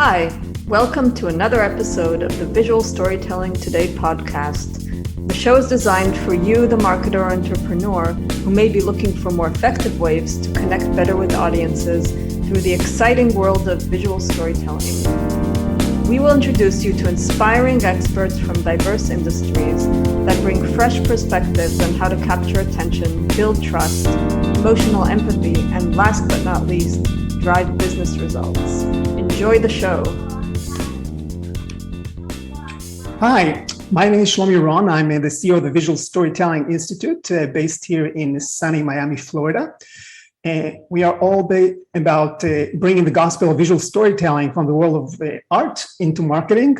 Hi, welcome to another episode of the Visual Storytelling Today podcast. The show is designed for you, the marketer or entrepreneur, who may be looking for more effective ways to connect better with audiences through the exciting world of visual storytelling. We will introduce you to inspiring experts from diverse industries that bring fresh perspectives on how to capture attention, build trust, emotional empathy, and last but not least, drive business results. Enjoy the show. Hi, my name is Shlomi Ron. I'm the CEO of the Visual Storytelling Institute based here in sunny Miami, Florida. We are all about bringing the gospel of visual storytelling from the world of art into marketing.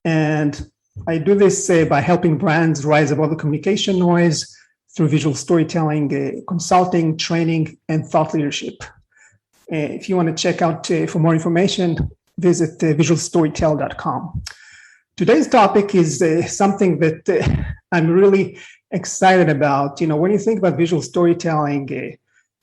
And I do this by helping brands rise above the communication noise through visual storytelling, consulting, training, and thought leadership. If you want to check out for more information, visit visualstorytell.com. Today's topic is something that I'm really excited about. You know, when you think about visual storytelling, it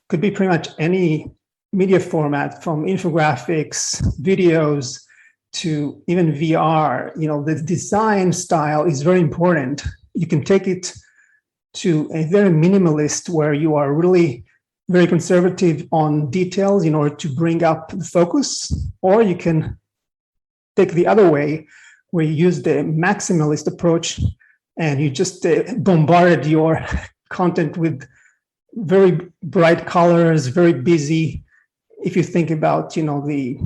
could be pretty much any media format, from infographics, videos, to even VR. You know, the design style is very important. You can take it to a very minimalist, where you are really very conservative on details in order to bring up the focus, or you can take the other way, where you use the maximalist approach and you just bombarded your content with very bright colors, very busy. If you think about, you know, the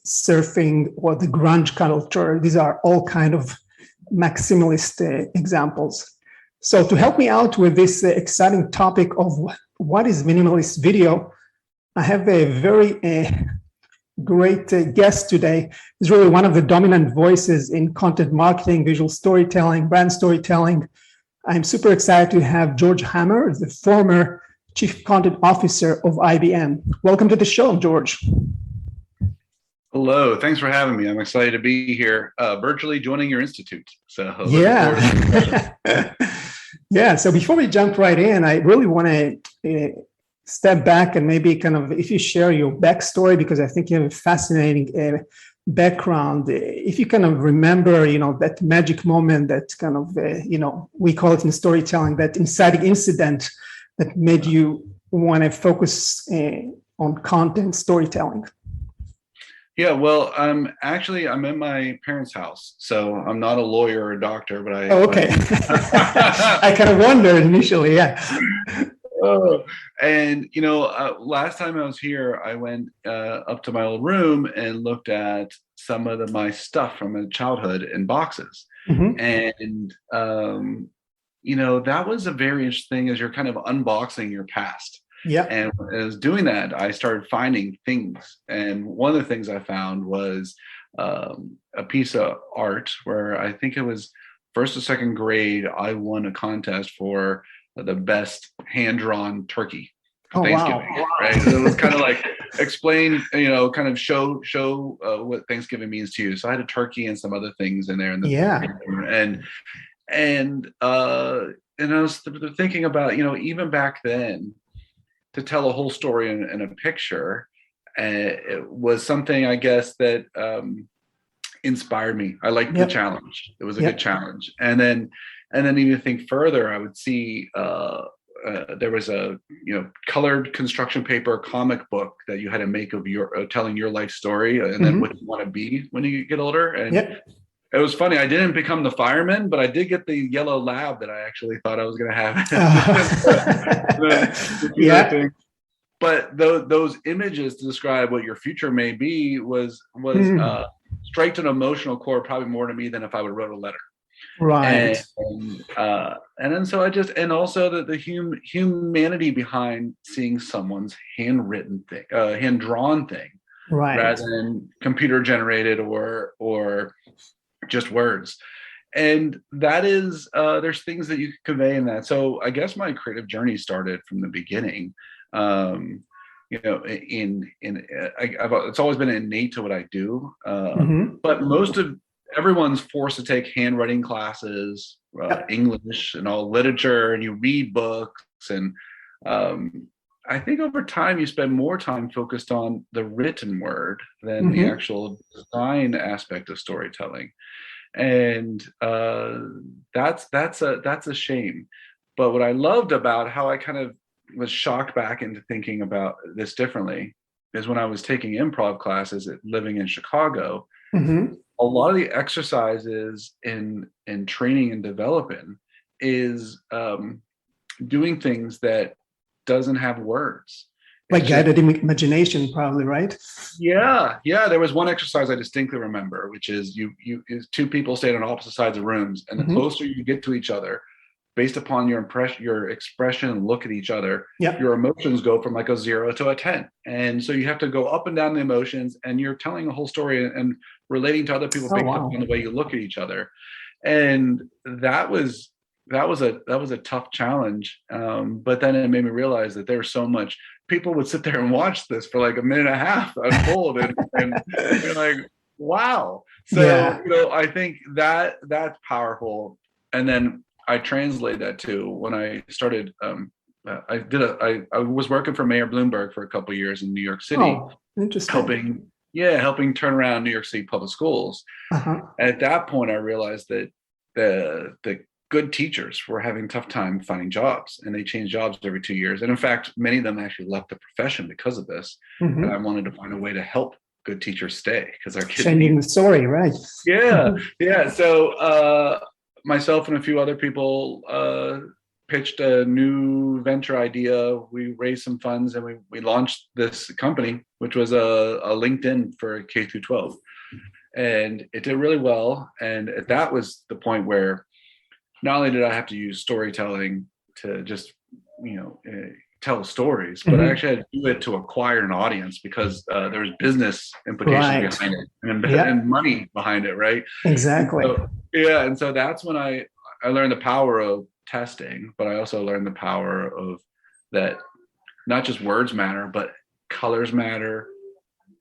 surfing or the grunge culture, these are all kind of maximalist examples. So to help me out with this exciting topic of what is minimalist video, I have a very great guest today. He's really one of the dominant voices in content marketing, visual storytelling, brand storytelling. I'm super excited to have George Hammer, the former Chief Content Officer of IBM. Welcome to the show, George. Hello, thanks for having me. I'm excited to be here, virtually joining your institute. So yeah. Yeah, so before we jump right in, I really want to step back and maybe kind of, if you share your backstory, because I think you have a fascinating background. If you kind of remember, you know, that magic moment, that kind of, you know, we call it in storytelling, that inciting incident that made you want to focus on content storytelling. Yeah, well, I'm in my parents' house, so I'm not a lawyer or a doctor, but okay. I kind of wondered initially, yeah. And you know, last time I was here, I went up to my old room and looked at some of my stuff from my childhood in boxes, and you know, that was a very interesting thing as you're kind of unboxing your past. Yeah. And as I was doing that, I started finding things. And one of the things I found was a piece of art where I think it was first or second grade, I won a contest for the best hand-drawn turkey for Thanksgiving. Wow. Right? So it was kind of like explain, you know, kind of show what Thanksgiving means to you. So I had a turkey and some other things in there. And I was thinking about, you know, even back then, to tell a whole story in a picture, it was something, I guess, that inspired me. I liked the challenge. It was a good challenge. And then even think further, I would see there was a, you know, colored construction paper comic book that you had to make of your telling your life story, and then what you want to be when you get older. And it was funny. I didn't become the fireman, but I did get the yellow lab that I actually thought I was going to have. But those images to describe what your future may be was straight to an emotional chord, probably more to me than if I would have wrote a letter. Right. And then so I just, and also the humanity behind seeing someone's handwritten thing, hand-drawn thing, right, rather than computer generated or just words. And that is, there's things that you can convey in that. So I guess my creative journey started from the beginning. You know, it's always been innate to what I do. But everyone's forced to take handwriting classes, English and all literature, and you read books. And I think over time you spend more time focused on the written word than the actual design aspect of storytelling, and that's a shame. But what I loved about how I kind of was shocked back into thinking about this differently is when I was taking improv classes living in Chicago. A lot of the exercises in training and developing is doing things that doesn't have words. Like guided imagination, probably, right? Yeah. There was one exercise I distinctly remember, which is two people stand on opposite sides of rooms, and the closer you get to each other, based upon your expression and look at each other, your emotions go from like a 0 to a 10. And so you have to go up and down the emotions, and you're telling a whole story and relating to other people based upon the way you look at each other. And that was a tough challenge. But then it made me realize that there's so much. People would sit there and watch this for like a minute and a half unfold, and you're like, wow. So I think that's powerful. And then I translate that to when I started. I was working for Mayor Bloomberg for a couple of years in New York City. Oh, interesting. helping turn around New York City public schools. At that point, I realized that the good teachers were having a tough time finding jobs, and they changed jobs every 2 years. And in fact, many of them actually left the profession because of this. And I wanted to find a way to help good teachers stay, because our kids changing the story, right? Yeah. So myself and a few other people pitched a new venture idea. We raised some funds, and we launched this company, which was a LinkedIn for K through 12. And it did really well. And that was the point where not only did I have to use storytelling to just, tell stories, but I actually had to do it to acquire an audience, because there was business implications behind it and money behind it, right? Exactly. And so that's when I learned the power of testing, but I also learned the power of that not just words matter, but colors matter.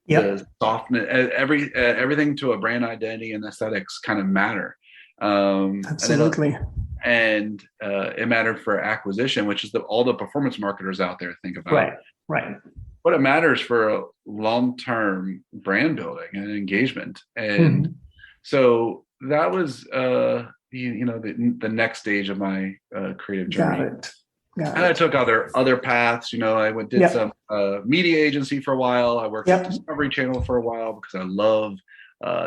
The softness, everything to a brand identity and aesthetics kind of matter. Absolutely. And it mattered for acquisition, which is all the performance marketers out there think about. Right. But it matters for long-term brand building and engagement. And so that was, the next stage of my creative journey. Got it. And I took other paths. I did some media agency for a while. I worked at Discovery Channel for a while because I love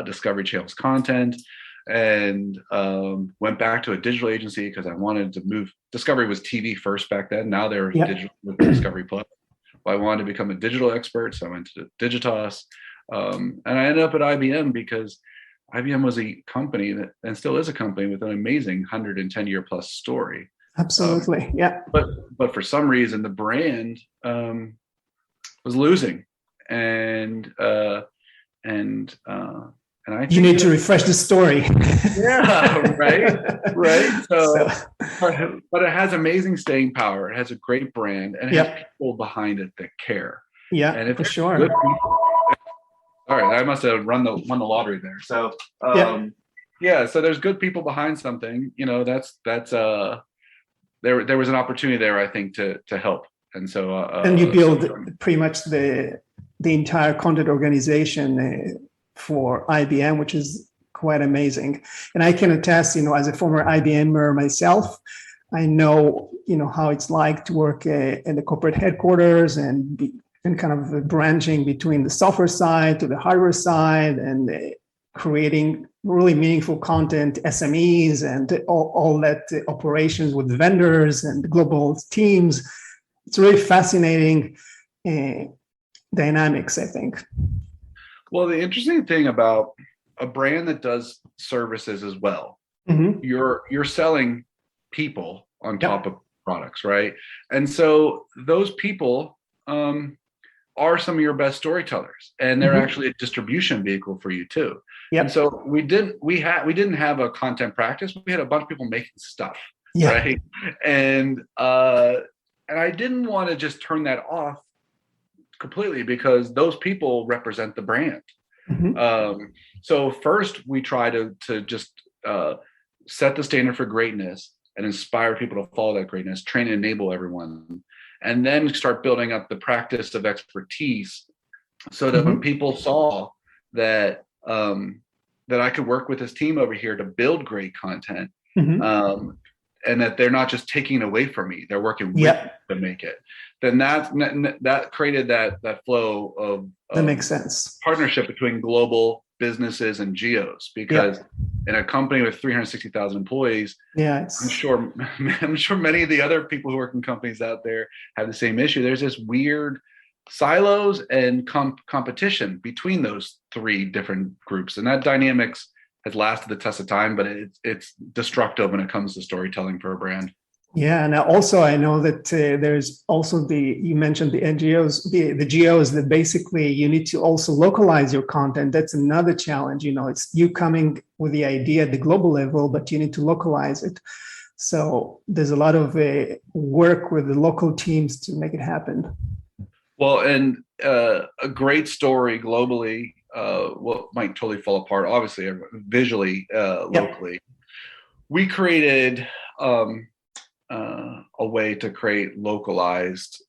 Discovery Channel's content, and went back to a digital agency because I wanted to move. Discovery was TV first back then. Now they're digital with Discovery Plus. Well, I wanted to become a digital expert, so I went to Digitas, and I ended up at IBM because IBM was a company that, and still is a company, with an amazing 110-year plus story. Absolutely. But for some reason the brand was losing, and I think you need to refresh the story. Right. So, but it has amazing staying power. It has a great brand, and it has people behind it that care. Yeah, and if for sure. Good people, all right, I must have won the lottery there. So so there's good people behind something. That's there was an opportunity there, I think, to help. And so and you build pretty much the entire content organization for IBM, which is quite amazing. And I can attest, as a former IBMer myself, I know, how it's like to work in the corporate headquarters and kind of branching between the software side to the hardware side, and creating really meaningful content, SMEs, and all that operations with vendors and global teams. It's really fascinating dynamics, I think. Well, the interesting thing about a brand that does services as well, you're selling people on top of products, right? And so those people are some of your best storytellers, and they're actually a distribution vehicle for you too. And so we didn't have a content practice. We had a bunch of people making stuff, right? And I didn't want to just turn that off completely, because those people represent the brand. So first we try to just set the standard for greatness and inspire people to follow that greatness, train and enable everyone. and then start building up the practice of expertise, so that when people saw that that I could work with this team over here to build great content, and that they're not just taking it away from me, they're working with me to make it, then that created that flow of that makes sense, partnership between global businesses and geos, because in a company with 360,000 employees, I'm sure many of the other people who work in companies out there have the same issue. There's this weird silos and competition between those three different groups, and that dynamics has lasted the test of time, but it's destructive when it comes to storytelling for a brand. Yeah, and also I know that there's also you mentioned the NGOs, the GOs, that basically you need to also localize your content. That's another challenge. It's you coming with the idea at the global level, but you need to localize it. So there's a lot of work with the local teams to make it happen. Well, and a great story globally, what might totally fall apart, obviously, visually, locally. We created a way to create localized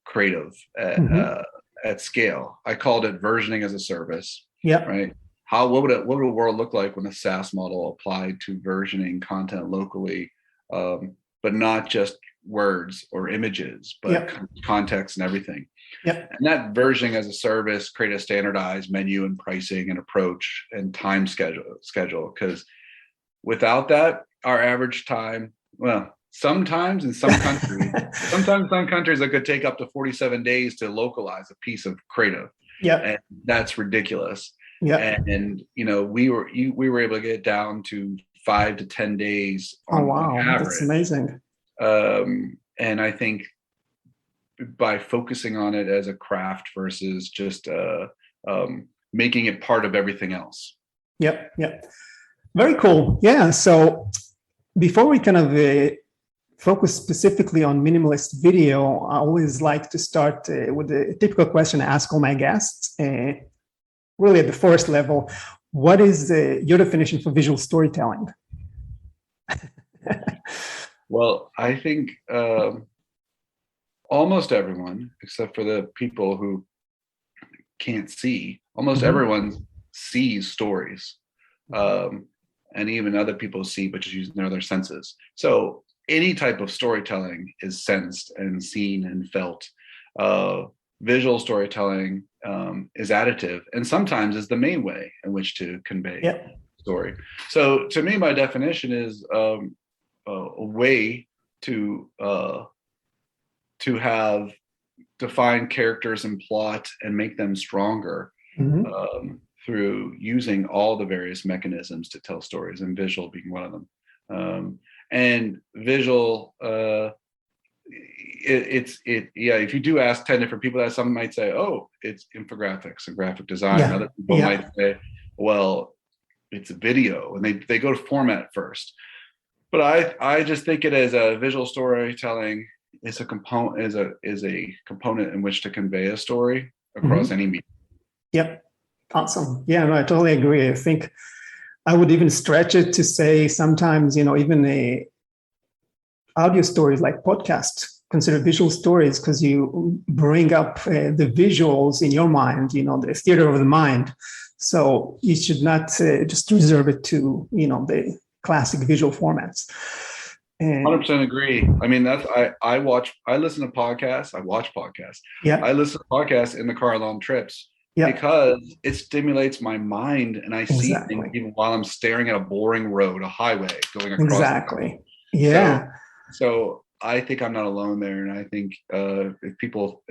creative at scale. I called it versioning as a service. Right. What would a world look like when a SaaS model applied to versioning content locally, but not just words or images, but context and everything. And that versioning as a service created a standardized menu and pricing and approach and time schedule. Because without that, our average time, sometimes in some countries, sometimes some countries it could take up to 47 days to localize a piece of creative. And that's ridiculous. And we were able to get it down to 5 to 10 days. That's amazing. And I think by focusing on it as a craft versus just making it part of everything else. Very cool. So before we kind of focus specifically on minimalist video, I always like to start with a typical question I ask all my guests, really at the first level. What is your definition for visual storytelling? Well, I think almost everyone, except for the people who can't see, almost everyone sees stories. And even other people see, but just using their other senses. So any type of storytelling is sensed and seen and felt. Visual storytelling is additive, and sometimes is the main way in which to convey story. So to me, my definition is a way to have defined characters and plot and make them stronger through using all the various mechanisms to tell stories, and visual being one of them. And visual, if you do ask 10 different people that, some might say, oh, it's infographics and graphic design. Other people might say, well, it's a video, and they go to format first. But I just think it as a visual storytelling is a component in which to convey a story across any medium. Awesome. No, I totally agree. I think I would even stretch it to say sometimes, even audio stories like podcasts consider visual stories, because you bring up the visuals in your mind, the theater of the mind. So you should not just reserve it to, the classic visual formats. 100% agree. I mean, I listen to podcasts. I watch podcasts. I listen to podcasts in the car on trips. Because it stimulates my mind, and I see things even while I'm staring at a boring road, a highway going across. So I think I'm not alone there, and I think if people,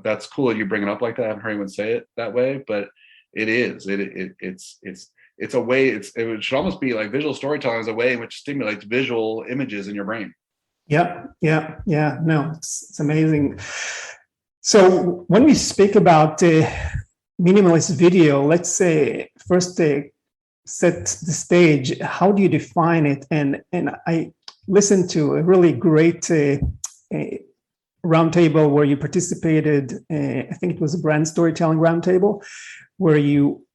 that's cool. You bring it up like that. I haven't heard anyone say it that way, but it is. It's a way. It should almost be like visual storytelling is a way in which stimulates visual images in your brain. No, it's amazing. So when we speak about minimalist video, let's say first set the stage. How do you define it? And I listened to a really great roundtable where you participated. I think it was a brand storytelling roundtable, where you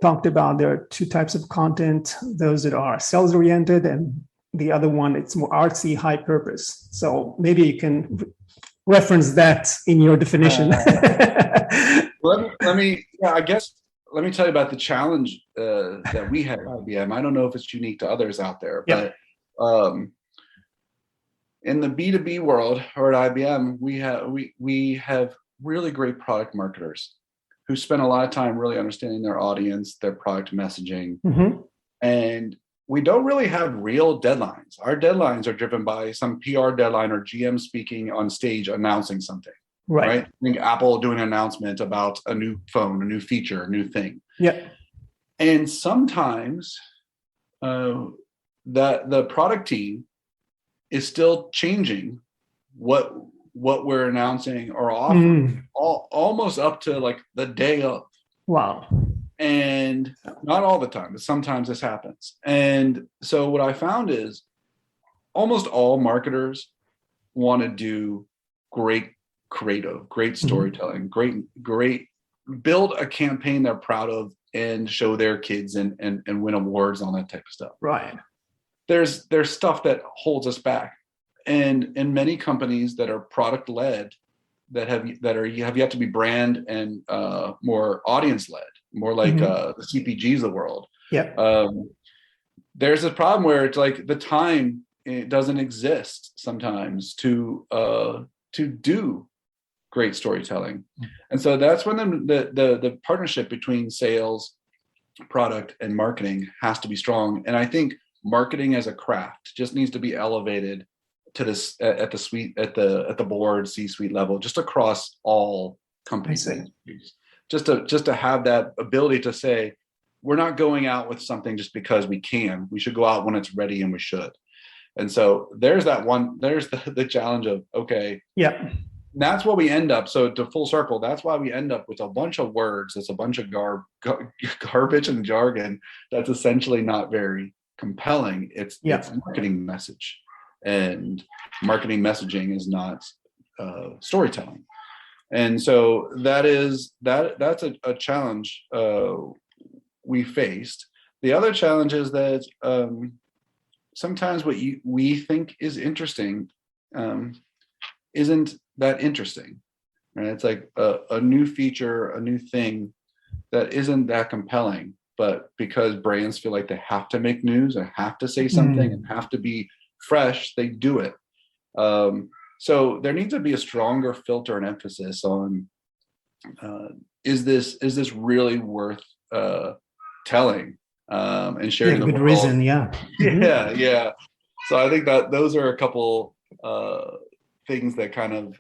talked about there are two types of content: those that are sales oriented and the other one, it's more artsy, high purpose. So maybe you can reference that in your definition. Let me yeah, I guess let me tell you about the challenge that we had at IBM. I don't know if it's unique to others out there, Yeah. but in the B2B world or at IBM, we have really great product marketers who spend a lot of time really understanding their audience, their product messaging, and we don't really have real deadlines. Our deadlines are driven by some PR deadline or GM speaking on stage announcing something. Right. I think Apple doing an announcement about a new phone, a new feature, a new thing. Yeah. And sometimes the product team is still changing what we're announcing or offering almost up to like the day of. Wow. And not all the time, but sometimes this happens. And so what I found is almost all marketers want to do great creative, great storytelling, great build a campaign they're proud of and show their kids and win awards on that type of stuff. Right. There's stuff that holds us back. And in many companies that are product led, that have yet to be brand and more audience led, more like the CPGs of the world. Yeah. There's a problem where it's like the time, it doesn't exist sometimes to do great storytelling. And so that's when the partnership between sales, product, and marketing has to be strong. And I think marketing as a craft just needs to be elevated to this at the board C-suite level, just across all companies. Just to have that ability to say, we're not going out with something just because we can. We should go out when it's ready, and we should. And so there's the challenge of, okay, yeah, that's what we end up. So to full circle, that's why we end up with a bunch of words. That's a bunch of garbage and jargon that's essentially not very compelling. It's marketing message, and marketing messaging is not storytelling. And so that's a challenge we faced. The other challenge is that sometimes what we think is interesting isn't that interesting, right? It's like a new feature, a new thing that isn't that compelling, but because brands feel like they have to make news and have to say something and have to be fresh, they do it. So there needs to be a stronger filter and emphasis on is this really worth telling and sharing the good world? Reason, yeah. So I think that those are a couple things that kind of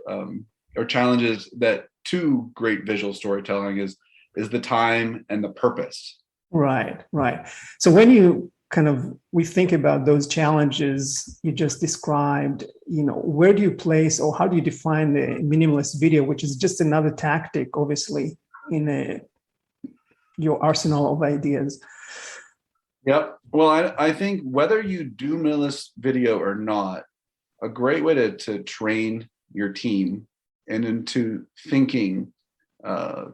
or challenges that to great visual storytelling is the time and the purpose. Right. So when we think about those challenges you just described, where do you place or how do you define the minimalist video, which is just another tactic, obviously, in your arsenal of ideas? Yep. Well, I think whether you do minimalist video or not, a great way to train your team and into thinking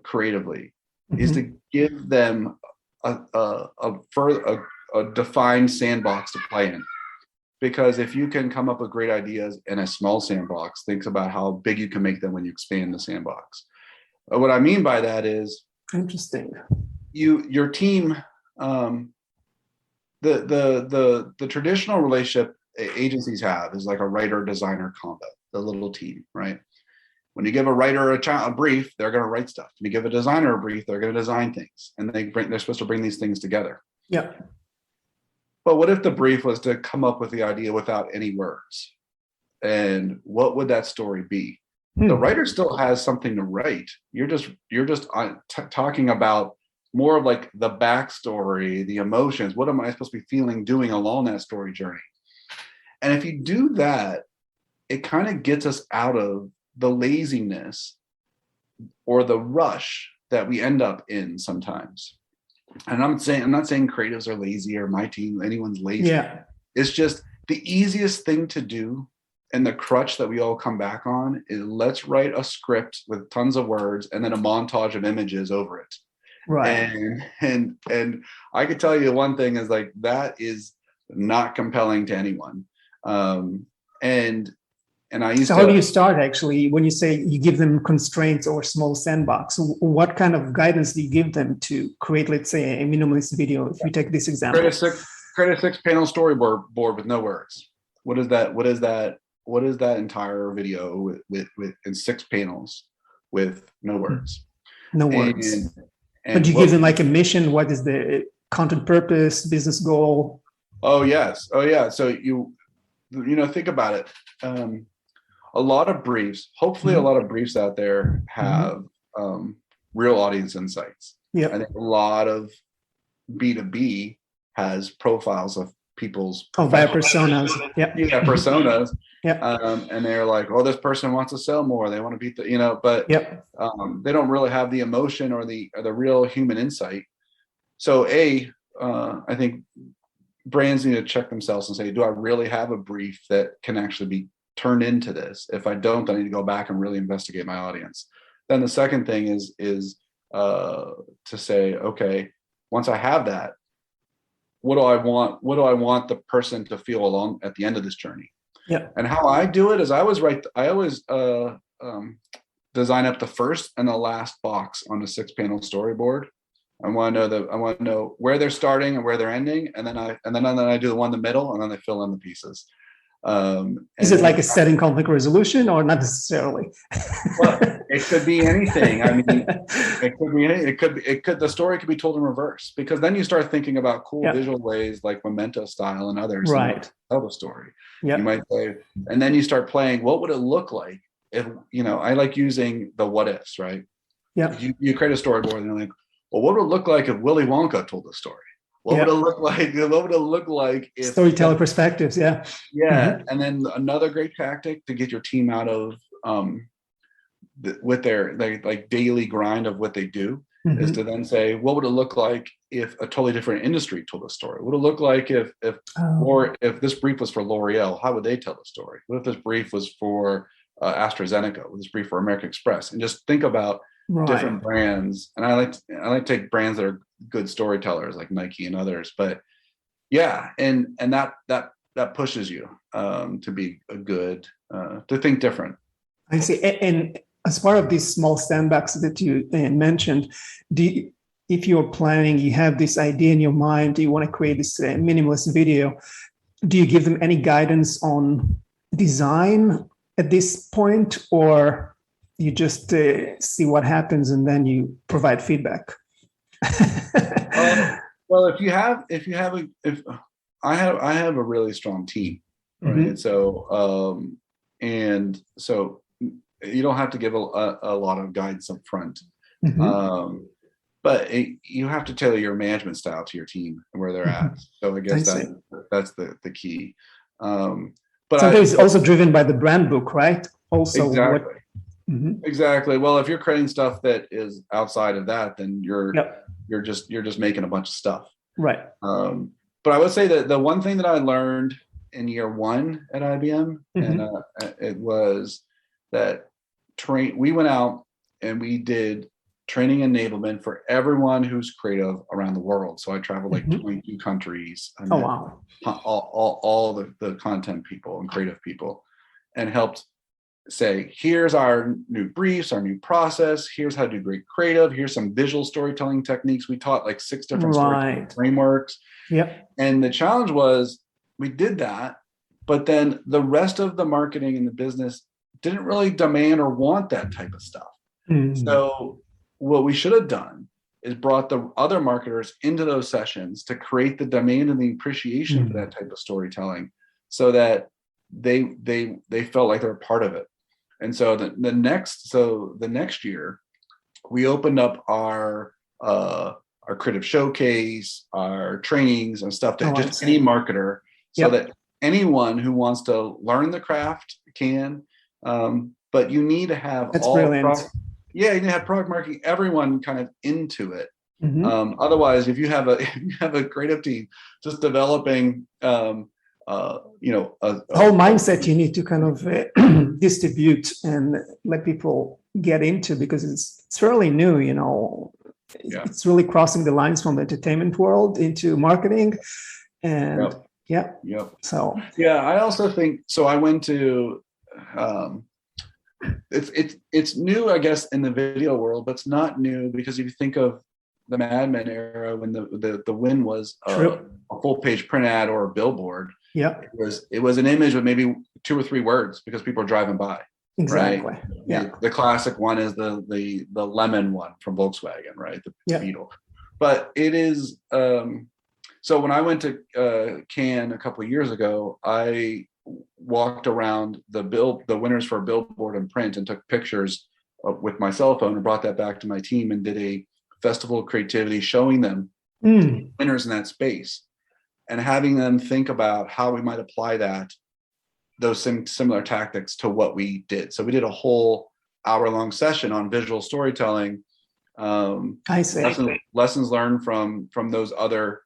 creatively is to give them a defined sandbox to play in. Because if you can come up with great ideas in a small sandbox, think about how big you can make them when you expand the sandbox. What I mean by that is, interesting. Your team, the traditional relationship agencies have is like a writer designer combo, the little team, right? When you give a writer a brief, they're going to write stuff. When you give a designer a brief, they're going to design things, and they're supposed to bring these things together. Yeah. But what if the brief was to come up with the idea without any words? And what would that story be? The writer still has something to write. You're just talking about more of like the backstory, the emotions. What am I supposed to be feeling, doing along that story journey? And if you do that, it kind of gets us out of the laziness or the rush that we end up in sometimes. And I'm not saying creatives are lazy or my team, anyone's lazy. Yeah. It's just the easiest thing to do, and the crutch that we all come back on is let's write a script with tons of words and then a montage of images over it. Right. And I could tell you one thing is like that is not compelling to anyone. And I used So to. how do you start actually when you say you give them constraints or small sandbox? What kind of guidance do you give them to create, let's say, a minimalist video? If you take this example, create a 6-panel storyboard with no words. What is that? What is that entire video with in 6 panels with no words? No words. And but you give them like a mission. What is the content purpose, business goal? Oh yes. Oh yeah. So you think about it. A lot of briefs, hopefully a lot of briefs out there have real audience insights. Yeah. I think a lot of B2B has profiles of people's via personas. Yeah. Yeah, personas. Yeah. And they're like, oh, this person wants to sell more. They want to beat the, but they don't really have the emotion or the real human insight. So I think brands need to check themselves and say, do I really have a brief that can actually be turned into this? If I don't, then I need to go back and really investigate my audience. Then the second thing is to say, okay, once I have that, what do I want? What do I want the person to feel along at the end of this journey? Yeah. And how I do it is I always design up the first and the last box on the 6-panel storyboard. I want to know where they're starting and where they're ending, and then I do the one in the middle, and then they fill in the pieces. Is it like a setting conflict resolution, or not necessarily? Well, it could be anything. I mean, it could be anything. The story could be told in reverse, because then you start thinking about cool visual ways like Memento style and others. Right. To tell the story. Yeah. You might say, and then you start playing. What would it look like if I like using the what ifs, right? Yeah. You create a storyboard and you're like, well, what would it look like if Willy Wonka told the story? What would it look like? What would it look like if storyteller perspectives? Yeah. Yeah. And then another great tactic to get your team out of with their like daily grind of what they do is to then say, what would it look like if a totally different industry told a story? What would it look like if this brief was for L'Oreal? How would they tell the story? What if this brief was for AstraZeneca? What if this brief for American Express? And just think about different brands. And I like to take brands that are good storytellers like Nike and others. But yeah, and that pushes you to be a good to think different. I see. And as part of these small sandbox that you mentioned, if you're planning, you have this idea in your mind, you want to create this minimalist video, do you give them any guidance on design at this point, or you just see what happens and then you provide feedback? Well, if I have a really strong team, right? So and so you don't have to give a lot of guidance up front, but you have to tailor your management style to your team and where they're at. So I guess that's the key. But sometimes it's also driven by the brand book, right? Also, exactly. Exactly. Well, if you're creating stuff that is outside of that, then you're just making a bunch of stuff. Right. But I would say that the one thing that I learned in year 1 at IBM, and it was that we went out and we did training enablement for everyone who's creative around the world. So I traveled like 22 countries. I met all the content people and creative people, and helped say, here's our new briefs, our new process, here's how to do great creative, here's some visual storytelling techniques. We taught like 6 different storytelling frameworks. Yep. And the challenge was we did that, but then the rest of the marketing and the business didn't really demand or want that type of stuff. So what we should have done is brought the other marketers into those sessions to create the demand and the appreciation for that type of storytelling, so that they felt like they're a part of it. And so the next year, we opened up our creative showcase, our trainings and stuff to just any marketer, so that anyone who wants to learn the craft can. But you need to have you need to have product marketing, everyone kind of into it. Otherwise, if you have a creative team just developing a whole mindset you need to kind of distribute and let people get into, because it's fairly new, it's really crossing the lines from the entertainment world into marketing, and Yeah. Yep. So Yeah, I also think so. I went to it's new, I guess, in the video world, but it's not new because if you think of the Mad Men era when the win was a full page print ad or a billboard, yeah, it was an image with maybe 2 or 3 words because people are driving by. exactly. Right? Yeah. The classic one is the lemon one from Volkswagen, right? The Beetle. But it is so when I went to Cannes a couple of years ago, I walked around the winners for billboard and print and took pictures with my cell phone and brought that back to my team and did a festival of creativity showing them winners in that space and having them think about how we might apply those similar tactics to what we did. So we did a whole hour-long session on visual storytelling. I see. Lessons learned from those other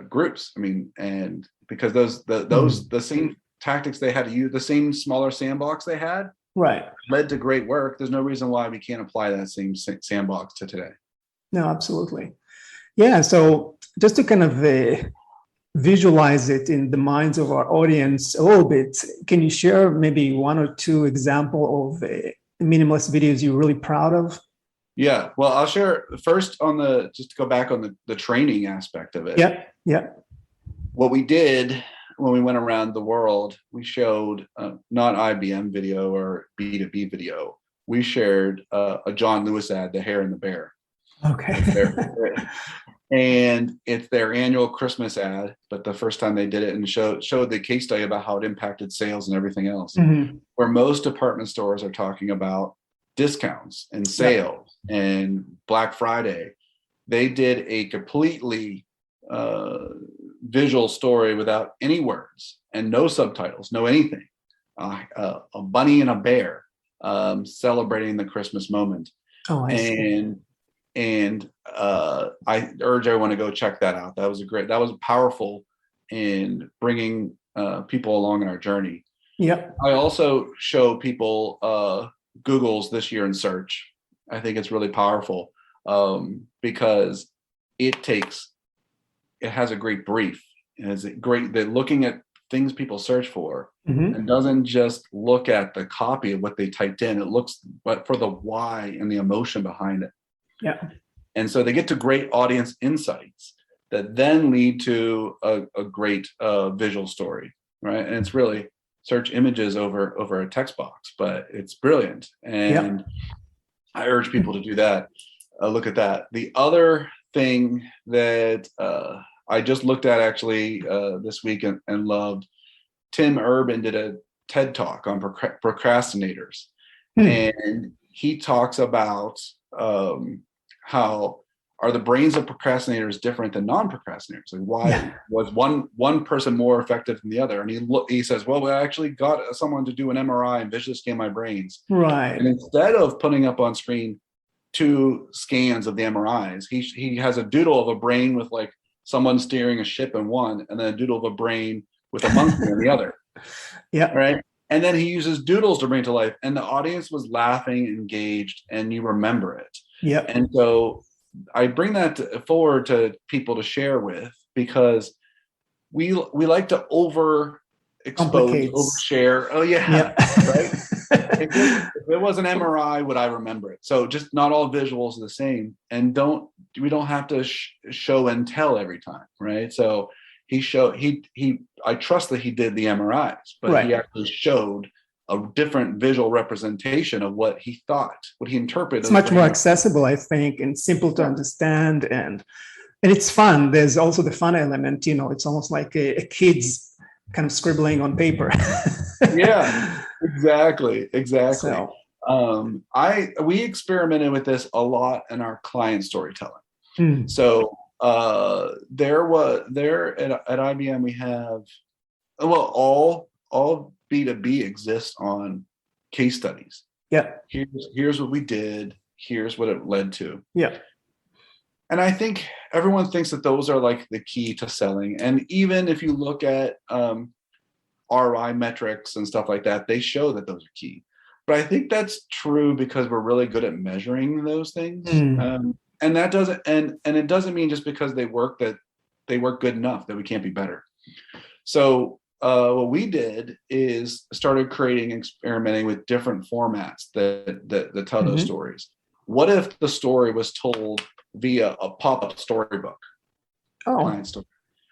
groups. I mean, and because the same tactics they had to use, the same smaller sandbox they had, right, led to great work. There's no reason why we can't apply that same sandbox to today. No, absolutely. Yeah. So just to kind of visualize it in the minds of our audience a little bit, can you share maybe 1 or 2 example of minimalist videos you're really proud of? Yeah, well, I'll share first just to go back on the training aspect of it. Yeah. What we did when we went around the world, we showed not IBM video or B2B video. We shared a John Lewis ad, The Hare and the Bear. Okay. And it's their annual Christmas ad, but the first time they did it and showed the case study about how it impacted sales and everything else, where most department stores are talking about discounts and sales and Black Friday. They did a completely visual story without any words and no subtitles, no anything. A bunny and a bear celebrating the Christmas moment. Oh, I see. And I urge everyone to go check that out. That was powerful in bringing people along in our journey. Yep. I also show people Google's This Year in Search. I think it's really powerful because it has a great brief. And it's great that looking at things people search for and doesn't just look at the copy of what they typed in. It looks but for the why and the emotion behind it. Yeah. And so they get to great audience insights that then lead to a great visual story, right? And it's really search images over a text box, but it's brilliant. And I urge people to do that. Look at that. The other thing that I just looked at actually this week and loved, Tim Urban did a TED Talk on procrastinators. And he talks about how are the brains of procrastinators different than non-procrastinators? And why was one person more effective than the other? And he says, well, we actually got someone to do an MRI and visually scan my brains. Right. And instead of putting up on screen 2 scans of the MRIs, he has a doodle of a brain with like someone steering a ship in one, and then a doodle of a brain with a monkey in the other. Yeah. Right. And then he uses doodles to bring it to life, and the audience was laughing, engaged, and you remember it. Yeah. And so I bring that forward to people to share with, because we like to overexpose, overshare. Oh yeah. Right. If it was an MRI, would I remember it? So just not all visuals are the same, and we don't have to show and tell every time, right? So I trust that he did the MRIs, but he actually showed a different visual representation of what he thought, what he interpreted. It's much more accessible, I think, and simple to understand, and it's fun. There's also the fun element, it's almost like a kid's kind of scribbling on paper. Yeah, exactly. So, we experimented with this a lot in our client storytelling. So there at IBM we have, all B2B exists on case studies. Yeah. Here's what we did. Here's what it led to. Yeah. And I think everyone thinks that those are like the key to selling. And even if you look at ROI metrics and stuff like that, they show that those are key. But I think that's true because we're really good at measuring those things. And that doesn't, and it doesn't mean just because they work that they work good enough that we can't be better. So what we did is started experimenting with different formats that tell those stories. What if the story was told via a pop-up storybook? Client story.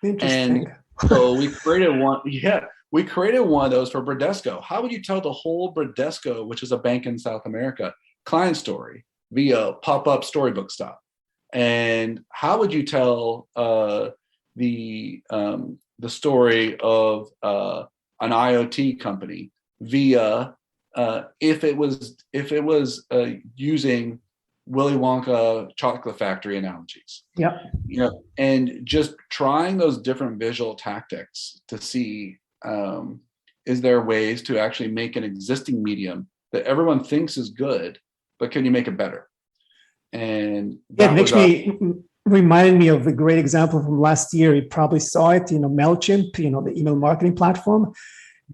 Interesting. And so we created one. Yeah, we created one of those for Bradesco. How would you tell the whole Bradesco, which is a bank in South America, client story via pop-up storybook style? And how would you tell the story of an IoT company via if it was using Willy Wonka chocolate factory analogies? Yeah. And just trying those different visual tactics to see is there ways to actually make an existing medium that everyone thinks is good, but can you make it better? And it reminded me of a great example from last year. You probably saw it, MailChimp, the email marketing platform,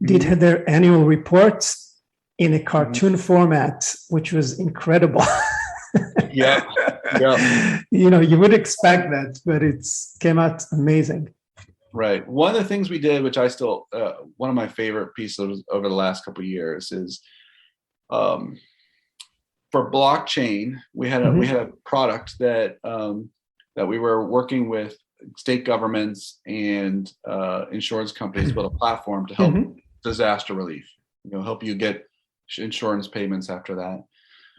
did their annual reports in a cartoon format, which was incredible. Yeah. You would expect that, but it came out amazing. Right. One of the things we did, which I still, one of my favorite pieces over the last couple of years is, for blockchain, we had a product that we were working with state governments and insurance companies to build a platform to help disaster relief. Help you get insurance payments after that.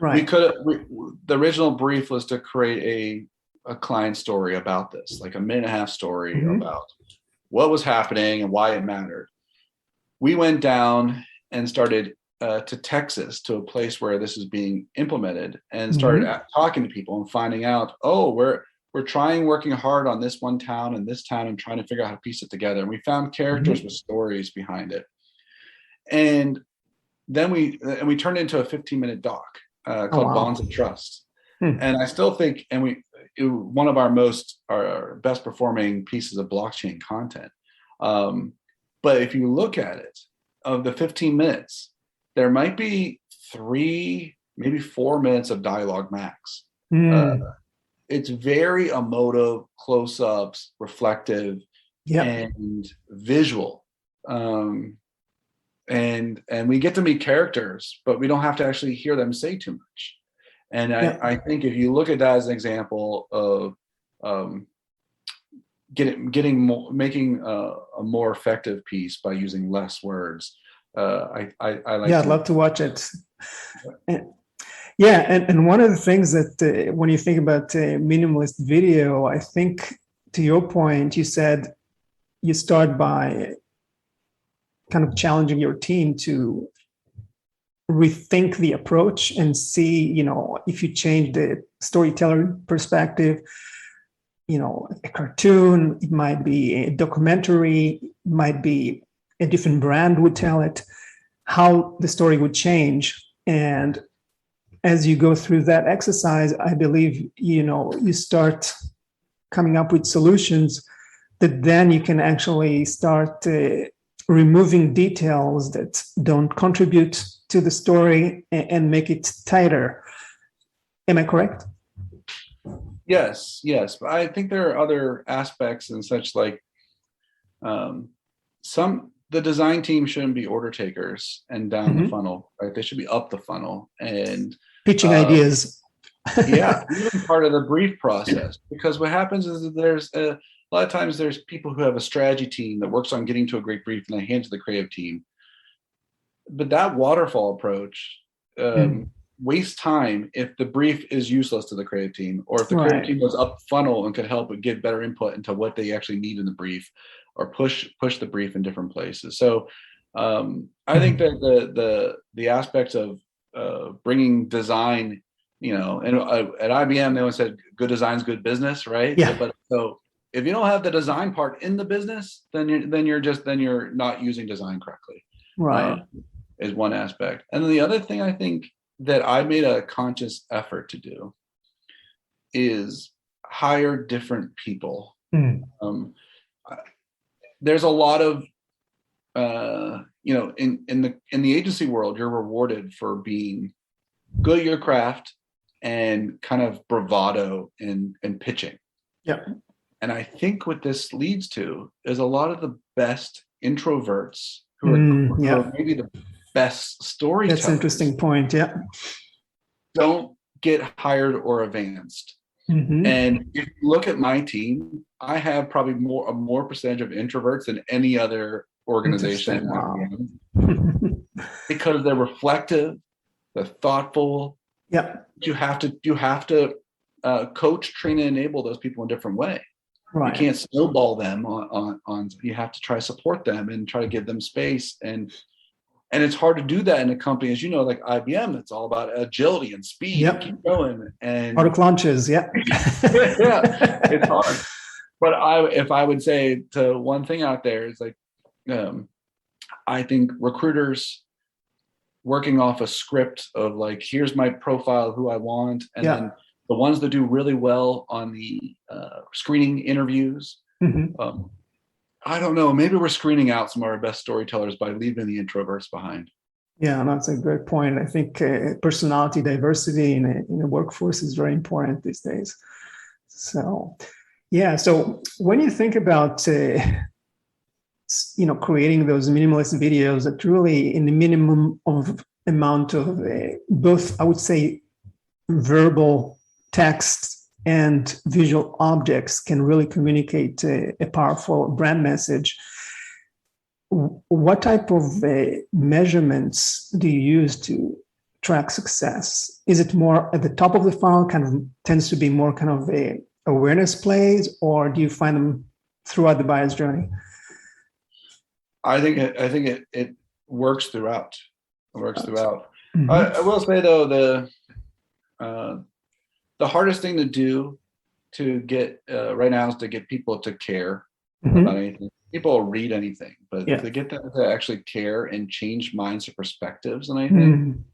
Right. The original brief was to create a client story about this, like a 1.5-minute story about what was happening and why it mattered. We went down and started to Texas, to a place where this is being implemented, and started talking to people and finding out, we're working hard on this one town and this town and trying to figure out how to piece it together. And we found characters with stories behind it. And then we turned into a 15-minute doc called Bonds of Trust. And I still think, one of our best performing pieces of blockchain content. But if you look at it, of the 15 minutes, there might be 3, maybe 4 minutes of dialogue max. It's very emotive, close-ups, reflective, and visual. And we get to meet characters, but we don't have to actually hear them say too much. And I think if you look at that as an example of making a more effective piece by using less words, I like. Yeah, I'd love to watch it. And one of the things that when you think about minimalist video, I think to your point, you said you start by kind of challenging your team to rethink the approach and see, if you change the storyteller perspective, a cartoon, it might be a documentary, it might be a different brand would tell it, how the story would change. And as you go through that exercise, I believe, you start coming up with solutions that then you can actually start removing details that don't contribute to the story and make it tighter. Am I correct? Yes. But I think there are other aspects and such, like the design team shouldn't be order takers and down the funnel, right? They should be up the funnel and pitching ideas. Even part of the brief process, because what happens is that there's a lot of times there's people who have a strategy team that works on getting to a great brief and they hand to the creative team. But that waterfall approach wastes time if the brief is useless to the creative team, or if the creative team goes up funnel and could help and give better input into what they actually need in the brief, or push the brief in different places. So I think that the aspects of bringing design, and at IBM they always said good design is good business, right? Yeah. But so if you don't have the design part in the business, then you're not using design correctly. Right. Is one aspect. And then the other thing I think that I made a conscious effort to do is hire different people. There's a lot of in the agency world, you're rewarded for being good at your craft and kind of bravado in pitching. Yeah. And I think what this leads to is a lot of the best introverts who are maybe the best storytellers. That's an interesting point. Yeah. Don't get hired or advanced. And if you look at my team, I have probably a more percentage of introverts than any other organization. Wow. Because they're reflective, they're thoughtful. Yeah. You have to coach, train, and enable those people in a different way. Right. You can't snowball them on. You have to try to support them and try to give them space. And it's hard to do that in a company, as you know, like IBM. It's all about agility and speed. Yep. And keep going. And product launches. Yeah. Yeah, it's hard. But if I would say to one thing out there is like, I think recruiters working off a script of like, here's my profile, who I want, and then the ones that do really well on the screening interviews. I don't know. Maybe we're screening out some of our best storytellers by leaving the introverts behind. Yeah, that's a great point. I think personality diversity in a workforce is very important these days. So, yeah. So when you think about, creating those minimalist videos that really in the minimum of amount of both, I would say, verbal text and visual objects can really communicate a powerful brand message. What type of measurements do you use to track success? Is it more at the top of the funnel, kind of tends to be more kind of a awareness plays, or do you find them throughout the buyer's journey? I think it works throughout. It works throughout. I will say though, the hardest thing to do to get right now is to get people to care about anything. People will read anything, but to get them to actually care and change minds or perspectives on anything.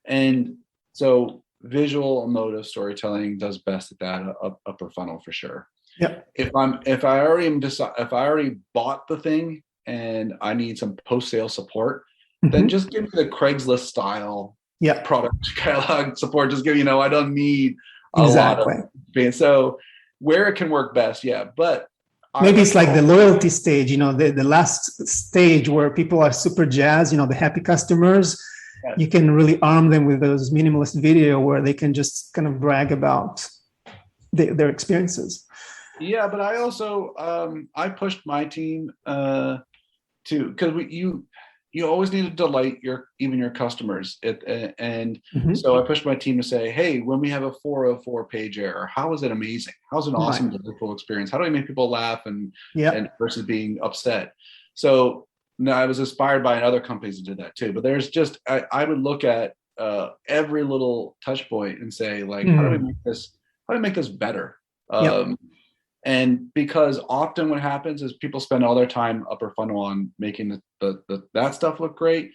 And so visual emotive storytelling does best at that upper funnel for sure. Yeah. If I already bought the thing and I need some post-sale support, then just give me the Craigslist style product catalog support. Just give, I don't need a lot of. So where it can work best, but maybe it's like the loyalty stage, the last stage where people are super jazzed, the happy customers. You can really arm them with those minimalist video where they can just kind of brag about their experiences. Yeah, but I also I pushed my team because you always need to delight your customers. So I pushed my team to say, hey, when we have a 404 page error, how is it amazing? How's an awesome delightful experience? How do we make people laugh and versus being upset? So I was inspired by other companies that did that too. But there's just I would look at every little touch point and say, like, how do we make this better? And because often what happens is people spend all their time upper funnel on making that stuff look great.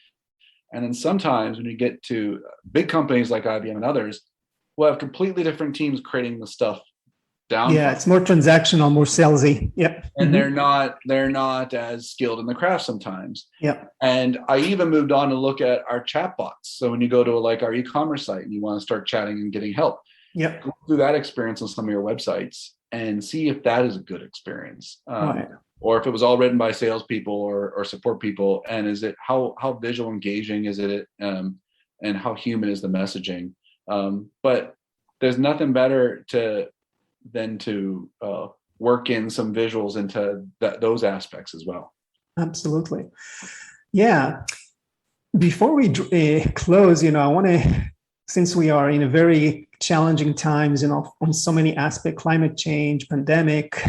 And then sometimes when you get to big companies like IBM and others, we'll have completely different teams creating the stuff down. Yeah, it's more transactional, more salesy. Yep. And they're not as skilled in the craft sometimes. Yep. And I even moved on to look at our chatbots. So when you go to our e-commerce site and you want to start chatting and getting help, go through that experience on some of your websites and see if that is a good experience, or if it was all written by salespeople or support people, and is it how visual engaging is it, and how human is the messaging? But there's nothing better than to work in some visuals into those aspects as well. Absolutely, yeah. Before we close, I want to, since we are in a very challenging times, on so many aspects, climate change, pandemic,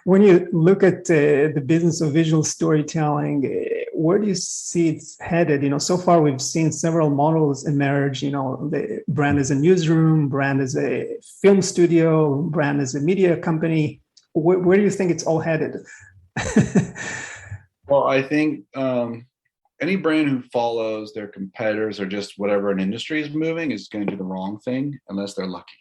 when you look at the business of visual storytelling, where do you see it's headed? So far we've seen several models emerge, the brand as a newsroom, brand as a film studio, brand as a media company. Where do you think it's all headed? Well, I think any brand who follows their competitors or just whatever an industry is moving is going to do the wrong thing unless they're lucky.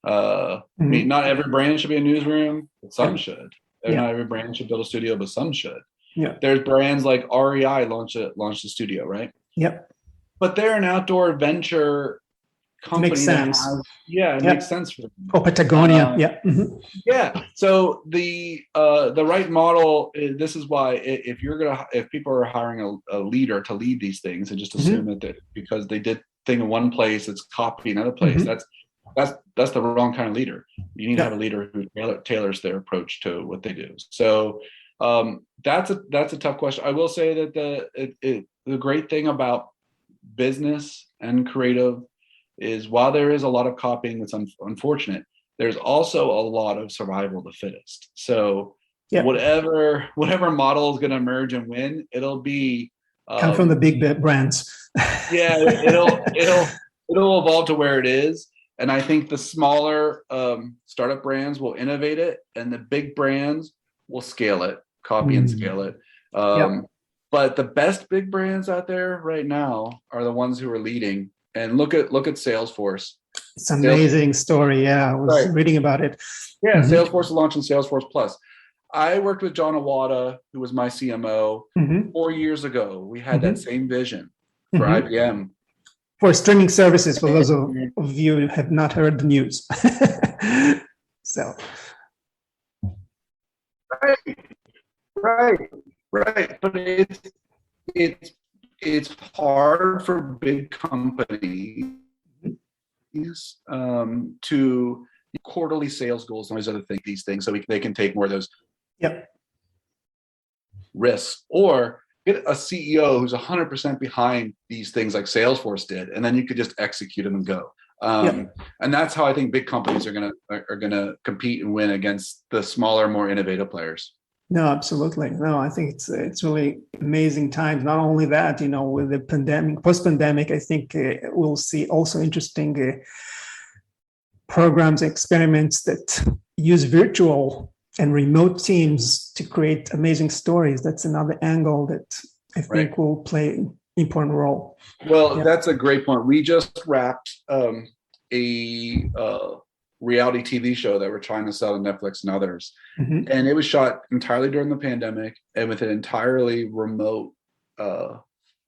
I mean, not every brand should be a newsroom, but some should. Not every brand should build a studio, but some should. Yeah. There's brands like REI launched a studio, right? Yep. But they're an outdoor adventure company Makes that sense. has, it Yeah. makes sense for them. Or Patagonia. Yeah. Yeah. So the right model is, this is why if people are hiring a leader to lead these things and just assume that because they did thing in one place, it's copy another place. That's the wrong kind of leader. You need to have a leader who tailors their approach to what they do. So that's a tough question. I will say that the great thing about business and creative is, while there is a lot of copying that's unfortunate, there's also a lot of survival of the fittest. So whatever model is going to emerge and win, it'll be come from the big brands. it'll evolve to where it is. And I think the smaller startup brands will innovate it, and the big brands will scale it, copy and scale it. But the best big brands out there right now are the ones who are leading. And look at Salesforce. It's an amazing story. Yeah, I was reading about it. Yeah, Salesforce is launching Salesforce Plus. I worked with John Awada, who was my CMO 4 years ago. We had that same vision for IBM. For streaming services, for those of you who have not heard the news. So. Right. But it's hard for big companies to quarterly sales goals and all these other things, so they can take more of those risks, or get a CEO who's 100% behind these things like Salesforce did, and then you could just execute them and go. And that's how I think big companies are gonna compete and win against the smaller, more innovative players. No, absolutely. No, I think it's really amazing times. Not only that, with the pandemic, post-pandemic, I think we'll see also interesting programs, experiments that use virtual and remote teams to create amazing stories. That's another angle that I think will play an important role. Well, that's a great point. We just wrapped a reality TV show that we're trying to sell to Netflix and others. And it was shot entirely during the pandemic and with an entirely remote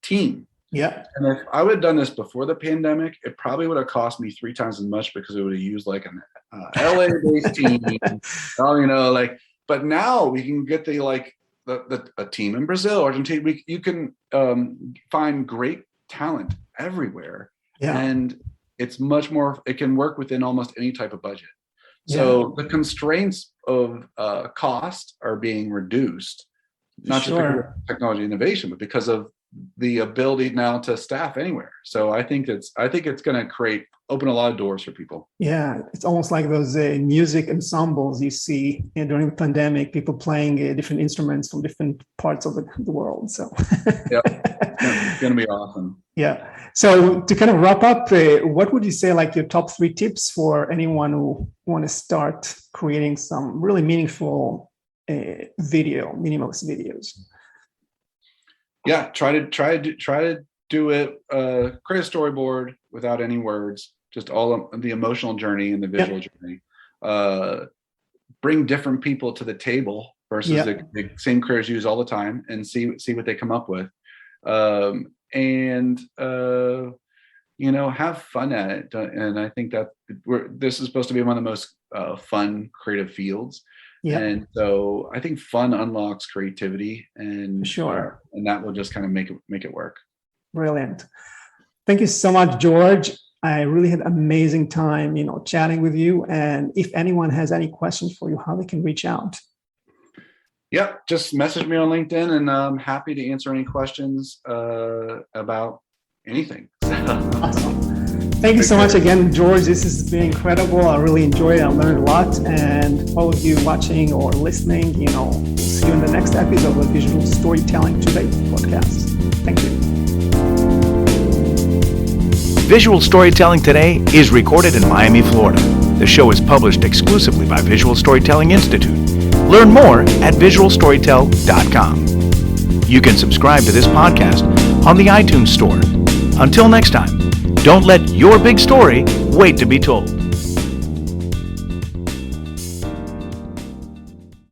team. Yeah. And if I would have done this before the pandemic, it probably would have cost me 3 times as much, because it would have used like an LA-based team. But now we can get a team in Brazil, Argentina. You can find great talent everywhere. Yeah. And it's much more, it can work within almost any type of budget. So the constraints of cost are being reduced, not just because of technology innovation, but because of the ability now to staff anywhere. So I think it's going to open a lot of doors for people. Yeah, it's almost like those music ensembles you see during the pandemic, people playing different instruments from different parts of the world. So it's going to be awesome. Yeah. So to kind of wrap up, what would you say like your top 3 tips for anyone who want to start creating some really meaningful minimalist videos? Yeah, try to do it. Create a storyboard without any words, just all of the emotional journey and the visual journey. Bring different people to the table versus the same creators use all the time, and see what they come up with. And have fun at it. And I think that this is supposed to be one of the most fun creative fields. Yeah. And so I think fun unlocks creativity, and and that will just kind of make it work. Brilliant. Thank you so much, George. I really had an amazing time, chatting with you. And if anyone has any questions for you, how they can reach out. Yeah, just message me on LinkedIn, and I'm happy to answer any questions about anything. Awesome. Thank you so much again, George. This has been incredible. I really enjoyed it. I learned a lot. And all of you watching or listening, see you in the next episode of Visual Storytelling Today podcast. Thank you. Visual Storytelling Today is recorded in Miami, Florida. The show is published exclusively by Visual Storytelling Institute. Learn more at visualstorytell.com. You can subscribe to this podcast on the iTunes Store. Until next time, don't let your big story wait to be told.